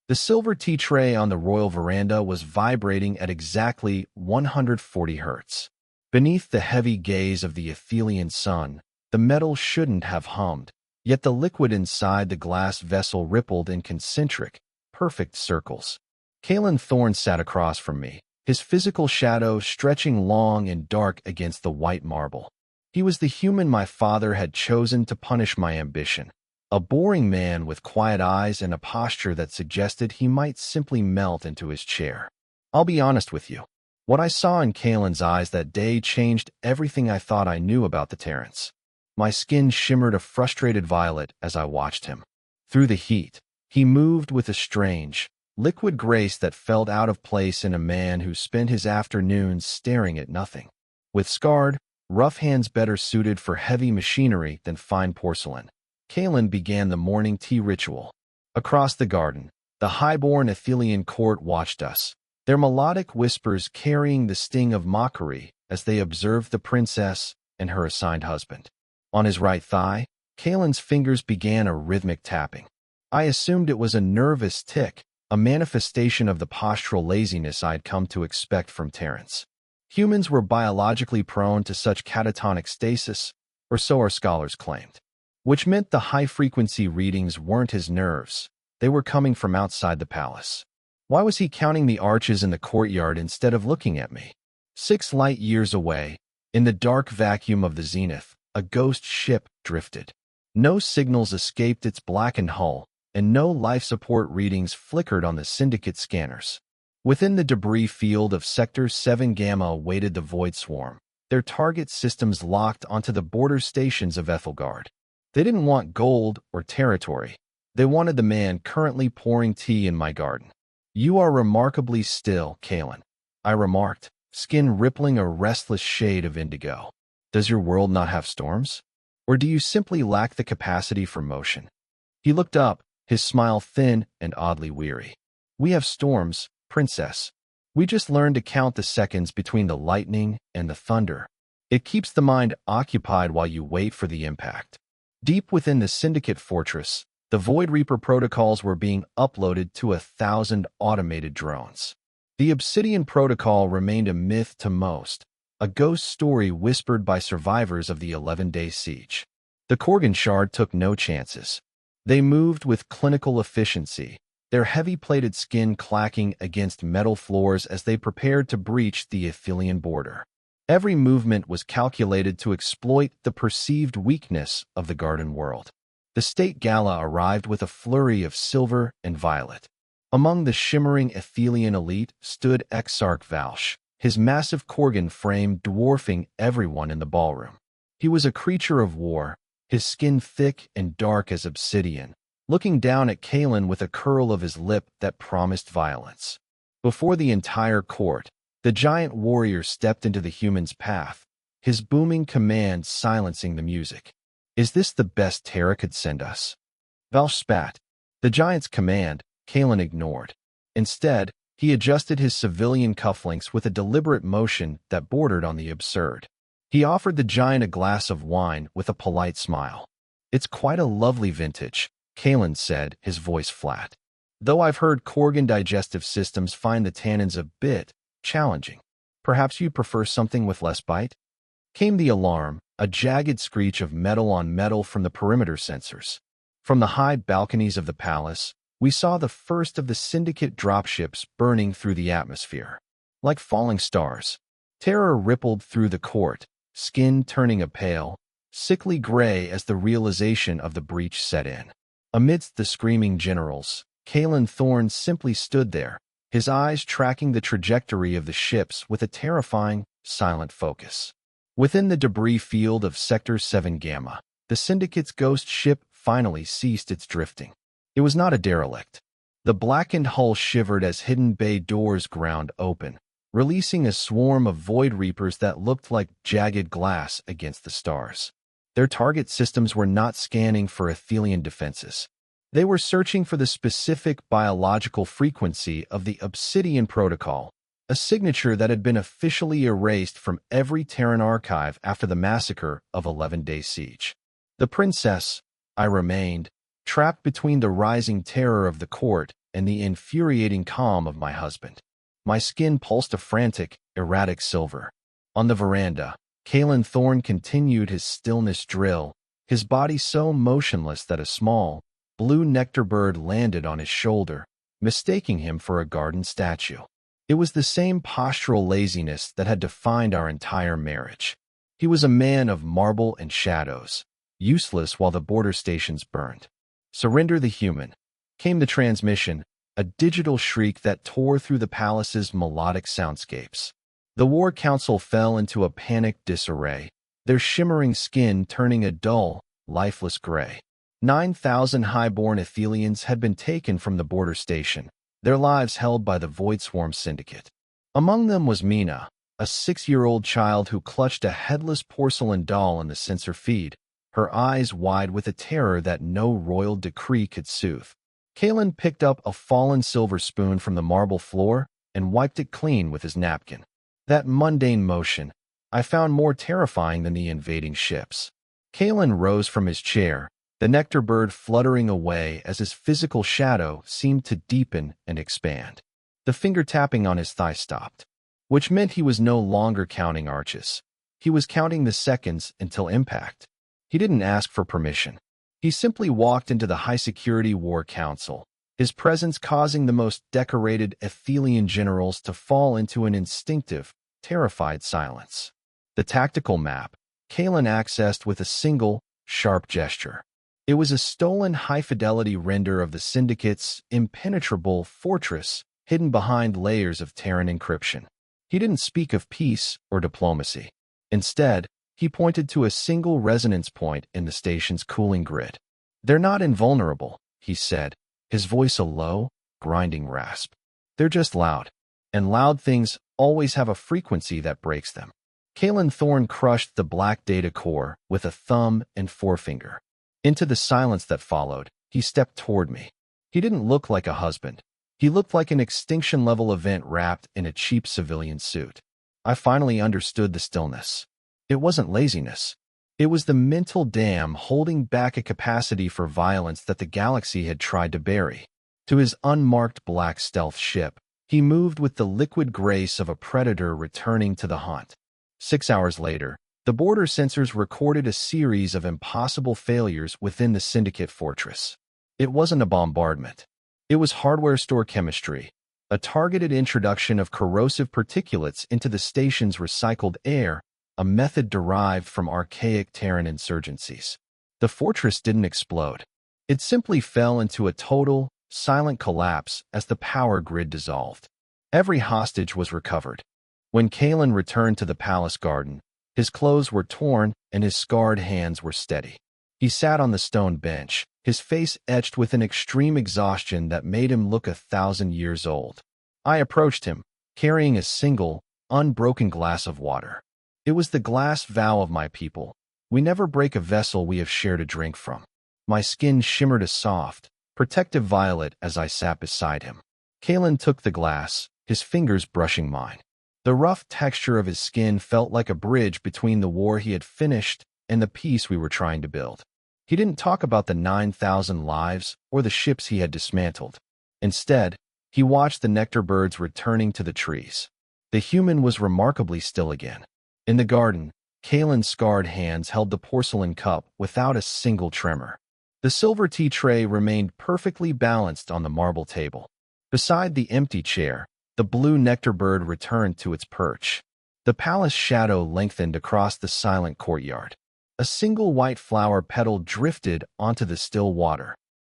The silver tea tray on the royal veranda was vibrating at exactly 140 hertz. Beneath the heavy gaze of the Athelian sun, the metal shouldn't have hummed, yet the liquid inside the glass vessel rippled in concentric, perfect circles. Kalen Thorne sat across from me, his physical shadow stretching long and dark against the white marble. He was the human my father had chosen to punish my ambition, a boring man with quiet eyes and a posture that suggested he might simply melt into his chair. I'll be honest with you. What I saw in Kalen's eyes that day changed everything I thought I knew about the Terrans. My skin shimmered a frustrated violet as I watched him. Through the heat, he moved with a strange, liquid grace that felt out of place in a man who spent his afternoons staring at nothing. With scarred, rough hands better suited for heavy machinery than fine porcelain, Kalen began the morning tea ritual. Across the garden, the high-born Athelian court watched us, their melodic whispers carrying the sting of mockery as they observed the princess and her assigned husband. On his right thigh, Kalen's fingers began a rhythmic tapping. I assumed it was a nervous tic, a manifestation of the postural laziness I'd come to expect from Terrans. Humans were biologically prone to such catatonic stasis, or so our scholars claimed, which meant the high-frequency readings weren't his nerves. They were coming from outside the palace. Why was he counting the arches in the courtyard instead of looking at me? 6 light years away, in the dark vacuum of the zenith, a ghost ship drifted. No signals escaped its blackened hull, and no life support readings flickered on the syndicate scanners. Within the debris field of Sector 7 Gamma awaited the Void Swarm, their target systems locked onto the border stations of Ethelgard. They didn't want gold or territory. They wanted the man currently pouring tea in my garden. "You are remarkably still, Kalen," I remarked, skin rippling a restless shade of indigo. "Does your world not have storms? Or do you simply lack the capacity for motion?" He looked up, his smile thin and oddly weary. "We have storms, princess. We just learned to count the seconds between the lightning and the thunder. It keeps the mind occupied while you wait for the impact." Deep within the Syndicate fortress, the Void Reaper protocols were being uploaded to 1,000 automated drones. The Obsidian Protocol remained a myth to most, a ghost story whispered by survivors of the 11-day siege. The Korgan Shard took no chances. They moved with clinical efficiency, their heavy-plated skin clacking against metal floors as they prepared to breach the Athelian border. Every movement was calculated to exploit the perceived weakness of the garden world. The state gala arrived with a flurry of silver and violet. Among the shimmering Athelian elite stood Exarch Valsh, his massive Korgan frame dwarfing everyone in the ballroom. He was a creature of war, his skin thick and dark as obsidian, looking down at Kalen with a curl of his lip that promised violence. Before the entire court, the giant warrior stepped into the human's path, his booming command silencing the music. "Is this the best Terra could send us?" Valsh spat. The giant's command, Kalen ignored. Instead, he adjusted his civilian cufflinks with a deliberate motion that bordered on the absurd. He offered the giant a glass of wine with a polite smile. "It's quite a lovely vintage," Kalen said, his voice flat. "Though I've heard Korgan digestive systems find the tannins a bit challenging. Perhaps you prefer something with less bite?" Came the alarm, a jagged screech of metal on metal from the perimeter sensors. From the high balconies of the palace, we saw the first of the Syndicate dropships burning through the atmosphere. Like falling stars, terror rippled through the court, skin turning a pale, sickly gray as the realization of the breach set in. Amidst the screaming generals, Kalen Thorne simply stood there, his eyes tracking the trajectory of the ships with a terrifying, silent focus. Within the debris field of Sector 7 Gamma, the Syndicate's ghost ship finally ceased its drifting. It was not a derelict. The blackened hull shivered as hidden bay doors ground open, releasing a swarm of Void Reapers that looked like jagged glass against the stars. Their target systems were not scanning for Athelian defenses. They were searching for the specific biological frequency of the Obsidian Protocol, a signature that had been officially erased from every Terran archive after the massacre of 11-day siege. The princess, I remained, trapped between the rising terror of the court and the infuriating calm of my husband. My skin pulsed a frantic, erratic silver. On the veranda, Kalen Thorne continued his stillness drill, his body so motionless that a small, blue nectar bird landed on his shoulder, mistaking him for a garden statue. It was the same postural laziness that had defined our entire marriage. He was a man of marble and shadows, useless while the border stations burned. "Surrender the human," came the transmission, a digital shriek that tore through the palace's melodic soundscapes. The War Council fell into a panicked disarray, their shimmering skin turning a dull, lifeless gray. 9,000 high-born Athelians had been taken from the border station, their lives held by the Void Swarm Syndicate. Among them was Mina, a 6-year-old child who clutched a headless porcelain doll in the sensor feed, her eyes wide with a terror that no royal decree could soothe. Kalen picked up a fallen silver spoon from the marble floor and wiped it clean with his napkin. That mundane motion I found more terrifying than the invading ships. Kalen rose from his chair, the nectar bird fluttering away as his physical shadow seemed to deepen and expand. The finger tapping on his thigh stopped, which meant he was no longer counting arches. He was counting the seconds until impact. He didn't ask for permission. He simply walked into the high-security War Council, his presence causing the most decorated Athelian generals to fall into an instinctive, terrified silence. The tactical map, Kalen accessed with a single, sharp gesture. It was a stolen high-fidelity render of the Syndicate's impenetrable fortress hidden behind layers of Terran encryption. He didn't speak of peace or diplomacy. Instead, he pointed to a single resonance point in the station's cooling grid. "They're not invulnerable," he said, his voice a low, grinding rasp. "They're just loud, and loud things always have a frequency that breaks them." Kalen Thorne crushed the black data core with a thumb and forefinger. Into the silence that followed, he stepped toward me. He didn't look like a husband. He looked like an extinction-level event wrapped in a cheap civilian suit. I finally understood the stillness. It wasn't laziness. It was the mental dam holding back a capacity for violence that the galaxy had tried to bury. To his unmarked black stealth ship, he moved with the liquid grace of a predator returning to the hunt. 6 hours later, the border sensors recorded a series of impossible failures within the Syndicate fortress. It wasn't a bombardment. It was hardware store chemistry, a targeted introduction of corrosive particulates into the station's recycled air, a method derived from archaic Terran insurgencies. The fortress didn't explode. It simply fell into a total, silent collapse as the power grid dissolved. Every hostage was recovered. When Kalen returned to the palace garden, his clothes were torn and his scarred hands were steady. He sat on the stone bench, his face etched with an extreme exhaustion that made him look 1,000 years old. I approached him, carrying a single, unbroken glass of water. It was the glass vow of my people. We never break a vessel we have shared a drink from. My skin shimmered a soft, protective violet as I sat beside him. Kalen took the glass, his fingers brushing mine. The rough texture of his skin felt like a bridge between the war he had finished and the peace we were trying to build. He didn't talk about the 9,000 lives or the ships he had dismantled. Instead, he watched the nectar birds returning to the trees. The human was remarkably still again. In the garden, Kalen's scarred hands held the porcelain cup without a single tremor. The silver tea tray remained perfectly balanced on the marble table. Beside the empty chair, the blue nectar bird returned to its perch. The palace shadow lengthened across the silent courtyard. A single white flower petal drifted onto the still water,